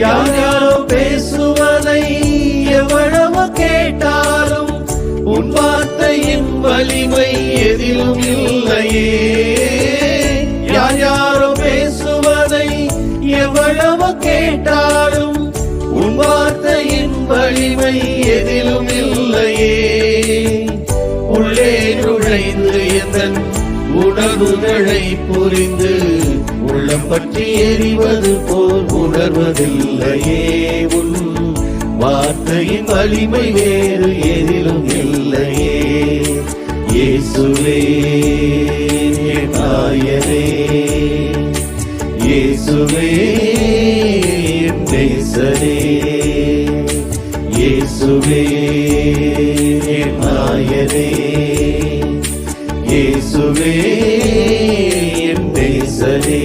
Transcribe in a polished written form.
யார் யாரோ பேசுவதை எவ்வளவு கேட்டாலும் உன் வார்த்தையின் வலிமை எதிலும் இல்லையே. யார் யாரோ பேசுவதை எவ்வளவு கேட்டாலும் உன் வார்த்தையின் வலிமை எதிலும் இல்லையே. உள்ளே நுழைந்து எந்தன் உணர்வுகளை புரிந்து உள்ளம் பற்றி எறிவது போல் உணர்வதில்லையே. உன் வார்த்தையின் வலிமை வேறு எதிலும் இல்லையே. இயேசுவே என் நாயனே, இயேசுவே என் நேசரே, இயேசுவே என் நாயனே, இயேசுவே என் நேசரே.